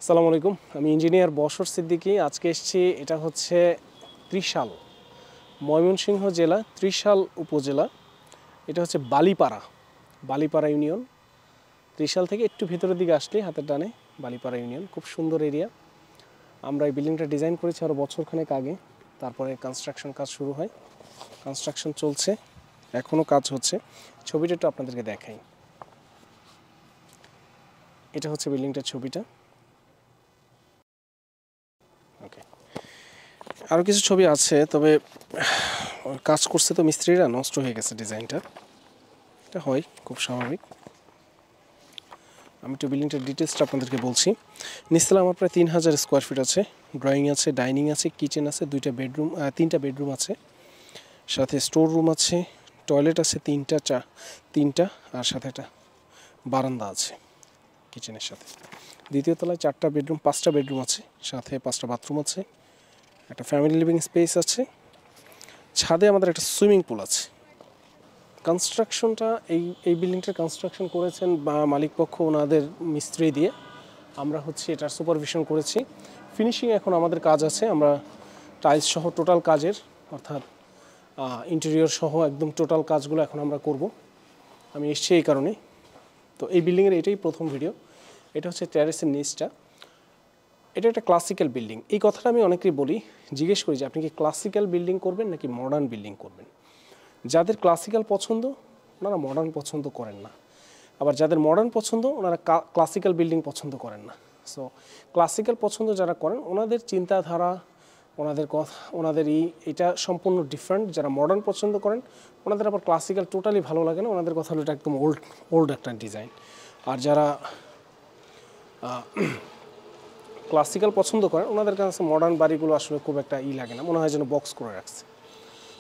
আসসালামু আলাইকুম, আমি ইঞ্জিনিয়ার বশর সিদ্দিকী। আজকে এসেছি, এটা হচ্ছে ত্রিশাল, ময়মনসিংহ জেলা, ত্রিশাল উপজেলা। এটা হচ্ছে বালিপাড়া ইউনিয়ন। ত্রিশাল থেকে একটু ভিতরের দিকে আসলে হাতের ডানে বালিপাড়া ইউনিয়ন। খুব সুন্দর এরিয়া। আমরা এই বিল্ডিংটা ডিজাইন করেছি আরও বছরখানেক আগে। তারপরে কনস্ট্রাকশন কাজ শুরু হয়, কনস্ট্রাকশন চলছে, এখনও কাজ হচ্ছে। ছবিটা একটু আপনাদেরকে দেখাই। এটা হচ্ছে বিল্ডিংটার ছবিটা। ওকে, আরও কিছু ছবি আছে, তবে কাজ করছে তো মিস্ত্রিরা, নষ্ট হয়ে গেছে ডিজাইনটা। এটা হয়, খুব স্বাভাবিক। আমি একটু বিল্ডিংটার ডিটেলসটা আপনাদেরকে বলছি। নিচতলা আমার প্রায় 3000 স্কোয়ার ফিট আছে। ড্রয়িং আছে, ডাইনিং আছে, কিচেন আছে, 3টা বেডরুম আছে, সাথে স্টোর রুম আছে, টয়লেট আছে তিনটা, আর সাথে একটা বারান্দা আছে কিচেনের সাথে। দ্বিতীয় তলায় 5টা বেডরুম আছে, সাথে 5টা বাথরুম আছে, একটা ফ্যামিলি লিভিং স্পেস আছে, ছাদে আমাদের একটা সুইমিং পুল আছে। কনস্ট্রাকশনটা এই বিল্ডিংটার কনস্ট্রাকশন করেছেন বা মালিকপক্ষ ওনাদের মিস্ত্রি দিয়ে। আমরা এটার সুপারভিশন করেছি। ফিনিশিং এখন আমাদের কাজ আছে। আমরা টাইলস সহ টোটাল কাজের, অর্থাৎ ইন্টেরিয়র সহ একদম টোটাল কাজগুলো এখন আমরা করব। আমি এসেছি এই কারণে। তো এই বিল্ডিংয়ের এটাই প্রথম ভিডিও। এটা হচ্ছে টেরেসের নিচটা। এটা একটা ক্লাসিক্যাল বিল্ডিং। এই কথাটা আমি অনেকেই বলি, জিজ্ঞেস করি যে আপনি কি ক্লাসিক্যাল বিল্ডিং করবেন নাকি মডার্ন বিল্ডিং করবেন। যাদের ক্লাসিক্যাল পছন্দ ওনারা মডার্ন পছন্দ করেন না, আবার যাদের মডার্ন পছন্দ ওনারা ক্লাসিক্যাল বিল্ডিং পছন্দ করেন না। সো ক্লাসিক্যাল পছন্দ যারা করেন ওনাদের চিন্তাধারা, ওনাদের কথা, এটা সম্পূর্ণ ডিফারেন্ট। যারা মডার্ন পছন্দ করেন ওনাদের আবার ক্লাসিক্যাল টোটালি ভালো লাগে না, ওনাদের কথা হলো এটা একদম ওল্ড একটা ডিজাইন। আর যারা ক্লাসিক্যাল পছন্দ করেন ওনাদের কাছে মডার্ন বাড়িগুলো আসলে খুব একটা লাগে না, মনে হয় যেন বক্স করে রাখছে।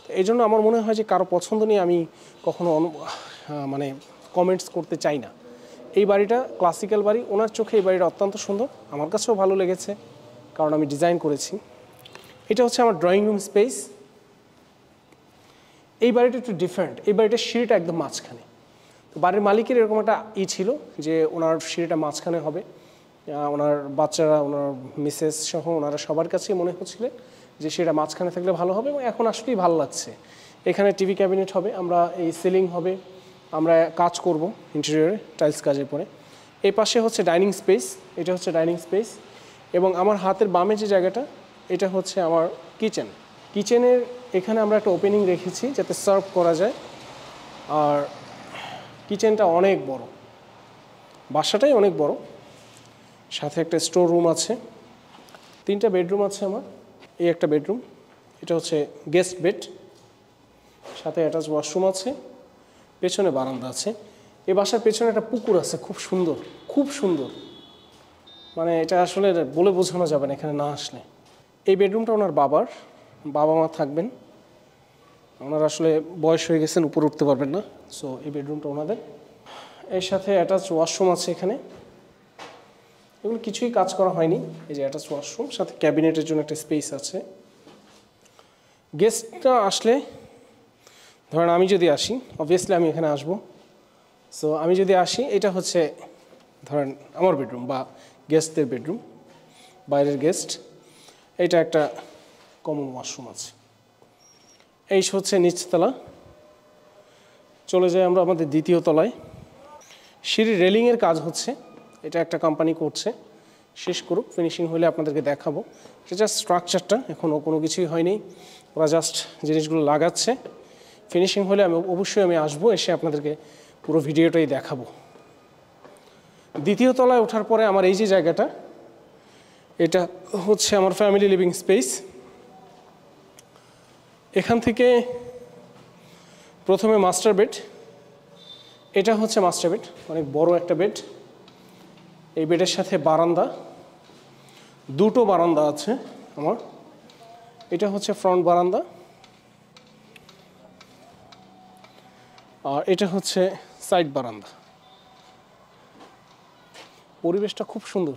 তো এই জন্য আমার মনে হয় যে কারো পছন্দ নিয়ে আমি কখনো কমেন্টস করতে চাই না। এই বাড়িটা ক্লাসিক্যাল বাড়ি, ওনার চোখে এই বাড়িটা অত্যন্ত সুন্দর, আমার কাছেও ভালো লেগেছে কারণ আমি ডিজাইন করেছি। এটা হচ্ছে আমার ড্রয়িং রুম স্পেস। এই বাড়িটা একটু ডিফারেন্ট। এই বাড়িটার সিঁড়িটা একদম মাঝখানে। তো বাড়ির মালিকের এরকম একটা ছিল যে ওনার সিঁড়িটা মাঝখানে হবে। ওনার বাচ্চারা, ওনার মিসেস সহ ওনারা সবার কাছেই মনে হচ্ছিল যে সেটা মাঝখানে থাকলে ভালো হবে, এবং এখন আসলেই ভালো লাগছে। এখানে টিভি ক্যাবিনেট হবে, আমরা এই সিলিং হবে, আমরা কাজ করব ইন্টেরিয়রে টাইলস কাজের পরে। এই পাশে হচ্ছে ডাইনিং স্পেস। এটা হচ্ছে ডাইনিং স্পেস, এবং আমার হাতের বামে যে জায়গাটা এটা হচ্ছে আমার কিচেন। কিচেনের এখানে আমরা একটা ওপেনিং রেখেছি যাতে সার্ভ করা যায়। আর কিচেনটা অনেক বড়, বাসাটাই অনেক বড়। সাথে একটা স্টোর রুম আছে, 3টা বেডরুম আছে আমার। এই একটা বেডরুম, এটা হচ্ছে গেস্ট বেড, সাথে অ্যাটাচ ওয়াশরুম আছে, পেছনে বারান্দা আছে। এই বাসার পেছনে একটা পুকুর আছে, খুব সুন্দর, খুব সুন্দর। মানে এটা আসলে বলে বোঝানো যাবে না এখানে না আসলে। এই বেডরুমটা ওনার বাবা মা থাকবেন। ওনারা আসলে বয়স হয়ে গেছেন, উপরে উঠতে পারবেন না, সো এই বেডরুমটা ওনাদের। এর সাথে অ্যাটাচ ওয়াশরুম আছে এখানে। এগুলো কিছুই কাজ করা হয়নি। এই যে অ্যাটাচ ওয়াশরুম, সাথে ক্যাবিনেটের জন্য একটা স্পেস আছে। গেস্টটা আসলে, ধরেন আমি যদি আসি, অবভিয়াসলি আমি এখানে আসবো। সো আমি যদি আসি, এটা হচ্ছে ধরেন আমার বেডরুম বা গেস্টদের বেডরুম, বাইরের গেস্ট। এটা একটা কমন ওয়াশরুম আছে। এই হচ্ছে নিচতলা। চলে যাই আমরা আমাদের দ্বিতীয় তলায়। সিঁড়ির রেলিংয়ের কাজ হচ্ছে, এটা একটা কোম্পানি করছে, শেষ করুক, ফিনিশিং হলে আপনাদেরকে দেখাবো। এটা জাস্ট স্ট্রাকচারটা, এখনও কোনো কিছুই হয়নি, ওরা জাস্ট জিনিসগুলো লাগাচ্ছে। ফিনিশিং হলে অবশ্যই আমি আসবো, এসে আপনাদেরকে পুরো ভিডিওটাই দেখাবো। দ্বিতীয় তলায় ওঠার পরে আমার এই যে জায়গাটা, এটা হচ্ছে আমার ফ্যামিলি লিভিং স্পেস। এখান থেকে প্রথমে মাস্টার বেড। এটা হচ্ছে মাস্টার বেড, অনেক বড় একটা বেড। এই বেডের সাথে বারান্দা, 2টো বারান্দা আছে আমার। এটা হচ্ছে ফ্রন্ট বারান্দা, আর এটা হচ্ছে সাইড বারান্দা। পরিবেশটা খুব সুন্দর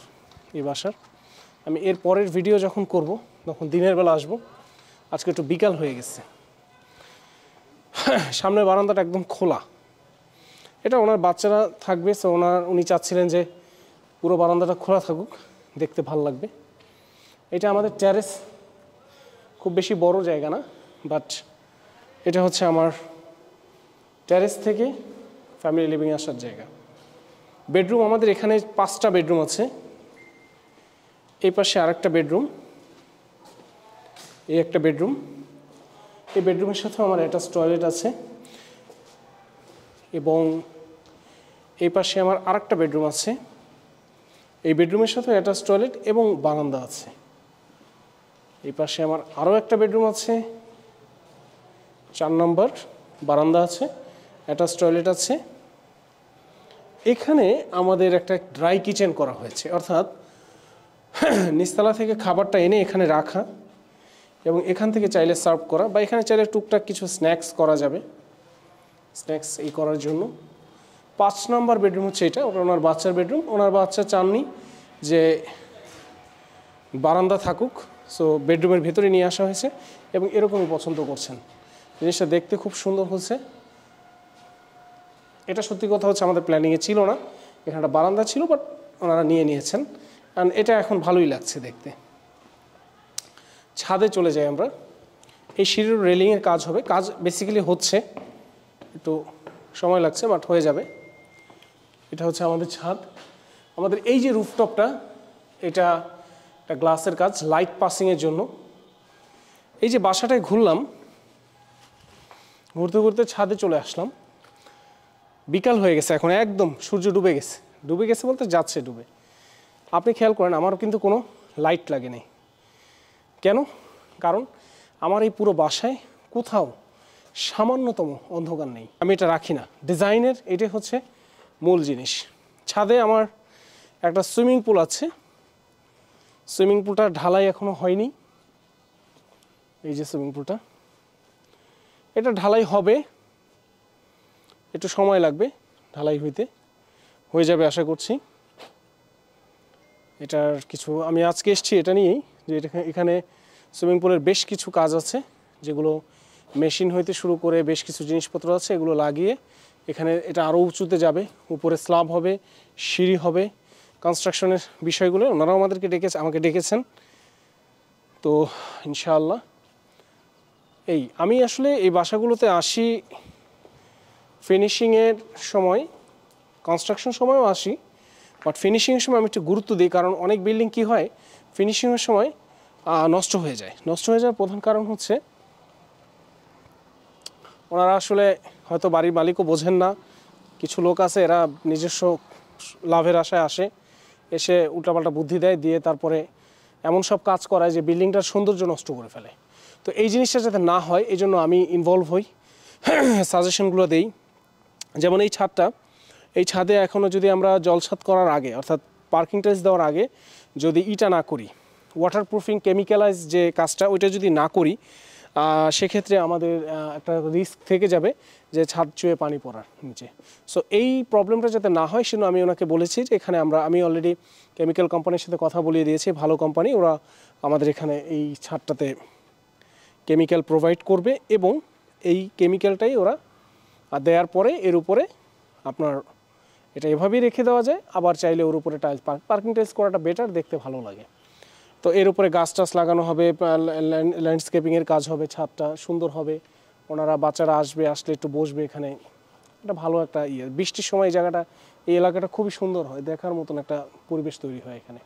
এই বাসার। আমি এর পরের ভিডিও যখন করব তখন দিনের বেলা আসবো, আজকে একটু বিকাল হয়ে গেছে। সামনের বারান্দাটা একদম খোলা। এটা ওনার বাচ্চারা থাকবে, সো উনি চাচ্ছিলেন যে পুরো বারান্দাটা খোলা থাকুক, দেখতে ভালো লাগবে। এটা আমাদের টেরেস, খুব বেশি বড় জায়গা না, বাট এটা হচ্ছে আমার টেরেস থেকে ফ্যামিলি লিভিং আসার জায়গা। বেডরুম আমাদের এখানে 5টা বেডরুম আছে। এই পাশে আরেকটা বেডরুম, এই একটা বেডরুম। এই বেডরুমের সাথে আমার অ্যাটাচ টয়লেট আছে এবং এই পাশে আমার আরেকটা বেডরুম আছে। এই বেডরুমের সাথে অ্যাটাচ টয়লেট এবং বারান্দা আছে। এই পাশে আমার আরও একটা বেডরুম আছে, 4 নম্বর, বারান্দা আছে, অ্যাটাচ টয়লেট আছে। এখানে আমাদের একটা ড্রাই কিচেন করা হয়েছে, অর্থাৎ নিচতলা থেকে খাবারটা এনে এখানে রাখা এবং এখান থেকে চাইলে সার্ভ করা, বা এখানে চাইলে টুকটাক কিছু স্ন্যাক্স করা যাবে, স্ন্যাক্স এই করার জন্য। 5 নম্বর বেডরুম হচ্ছে এটা, ওটা ওনার বাচ্চার বেডরুম। ওনার বাচ্চা চাননি যে বারান্দা থাকুক, সো বেডরুমের ভেতরে নিয়ে আসা হয়েছে এবং এরকমই পছন্দ করছেন। জিনিসটা দেখতে খুব সুন্দর হচ্ছে। এটা সত্যি কথা হচ্ছে আমাদের প্ল্যানিংয়ে ছিল না, এখানে একটা বারান্দা ছিল, বাট ওনারা নিয়ে নিয়েছেন অ্যান্ড এটা এখন ভালোই লাগছে দেখতে। ছাদে চলে যাই আমরা। এই সিঁড়ির রেলিংয়ের কাজ হবে, কাজ বেসিক্যালি হচ্ছে, একটু সময় লাগছে বাট হয়ে যাবে। এটা হচ্ছে আমাদের ছাদ। আমাদের এই যে রুফটপটা, এটা একটা গ্লাসের কাজ, লাইট পাসিংয়ের জন্য। এই যে বাসাটায় ঘুরলাম, ঘুরতে ঘুরতে ছাদে চলে আসলাম। বিকাল হয়ে গেছে, এখন একদম সূর্য ডুবে গেছে। ডুবে গেছে বলতে যাচ্ছে ডুবে। আপনি খেয়াল করেন আমারও কিন্তু কোনো লাইট লাগে নেই। কেন? কারণ আমার এই পুরো বাসায় কোথাও সামান্যতম অন্ধকার নেই। আমি এটা রাখি না, ডিজাইনের এটাই হচ্ছে মূল জিনিস। ছাদে আমার একটা সুইমিং পুল আছে, সুইমিং পুলটা ঢালাই এখনও হয়নি। এই যে সুইমিং পুলটা, এটা ঢালাই হবে, একটু সময় লাগবে ঢালাই হইতে, হয়ে যাবে আশা করছি। এটার কিছু আমি আজকে এসেছি এটা নিয়েই, যে এখানে সুইমিং পুলের বেশ কিছু কাজ আছে, যেগুলো মেশিন হইতে শুরু করে বেশ কিছু জিনিসপত্র আছে, এগুলো লাগিয়ে এখানে এটা আরও উঁচুতে যাবে, উপরে স্ল্যাব হবে, সিঁড়ি হবে, কনস্ট্রাকশনের বিষয়গুলো ওনারাও আমাকে ডেকেছেন। তো ইনশাআল্লাহ আমি আসলে এই বাসাগুলোতে আসি ফিনিশিংয়ের সময়, কনস্ট্রাকশন সময়ও আসি, বাট ফিনিশিংয়ের সময় আমি একটু গুরুত্ব দিই। কারণ অনেক বিল্ডিং কি হয় ফিনিশিংয়ের সময় নষ্ট হয়ে যায়। নষ্ট হয়ে যাওয়ার প্রধান কারণ হচ্ছে ওনারা আসলে হয়তো বাড়ির মালিকও বোঝেন না, কিছু লোক আছে এরা নিজস্ব লাভের আশায় আসে, এসে উল্টাপাল্টা বুদ্ধি দেয়, দিয়ে তারপরে এমন সব কাজ করায় যে বিল্ডিংটার সৌন্দর্য নষ্ট করে ফেলে। তো এই জিনিসটা যাতে না হয় এই জন্য আমি ইনভলভ হই, সাজেশনগুলো দেই। যেমন এই ছাদে এখনও যদি আমরা জলছাদ করার আগে, অর্থাৎ পার্কিং টাইলস দেওয়ার আগে যদি ইটা না করি, ওয়াটারপ্রুফিং কেমিক্যালাইজ যে কাজটা ওইটা যদি না করি, সেক্ষেত্রে আমাদের একটা রিস্ক থেকে যাবে যে ছাদ চুয়ে পানি পড়ার নিচে। সো এই প্রবলেমটা যাতে না হয় সেজন্য আমি ওনাকে বলেছি যে এখানে আমি অলরেডি কেমিক্যাল কোম্পানির সাথে কথা বলিয়ে দিয়েছি, ভালো কোম্পানি, ওরা আমাদের এখানে এই ছাদটাতে কেমিক্যাল প্রোভাইড করবে এবং এই কেমিক্যালটাই ওরা দেওয়ার পরে এর উপরে আপনার এটা এভাবেই রেখে দেওয়া যায়, আবার চাইলে ওর উপরে টাইলস পার্কিং টাইলস করাটা বেটার, দেখতে ভালো লাগে। তো এর উপরে গাছ টাছ লাগানো হবে, ল্যান্ডস্কেপিংয়ের কাজ হবে, ছাদটা সুন্দর হবে, ওনারা বাচ্চারা আসলে একটু বসবে এখানে, এটা ভালো একটা বৃষ্টির সময় এই এলাকাটা খুবই সুন্দর হয়, দেখার মতন একটা পরিবেশ তৈরি হয় এখানে।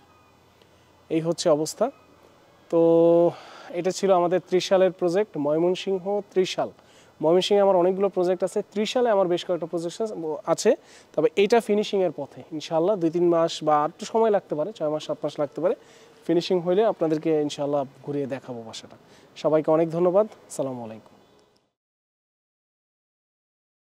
এই হচ্ছে অবস্থা। তো এটা ছিল আমাদের ত্রিশালের প্রজেক্ট, ময়মনসিংহ ত্রিশাল। ময়মনসিংহে আমার অনেকগুলো প্রজেক্ট আছে, ত্রিশালে আমার বেশ কয়েকটা প্রজেক্ট আছে, তবে এইটা ফিনিশিংয়ের পথে ইনশাআল্লাহ 2-3 মাস বা একটু সময় লাগতে পারে, 6 মাস 7 মাস লাগতে পারে। ফিনিশিং হইলে আপনাদেরকে ইনশাআল্লাহ ঘুরিয়ে দেখাবো বাসাটা। সবাইকে অনেক ধন্যবাদ, আসসালামু আলাইকুম।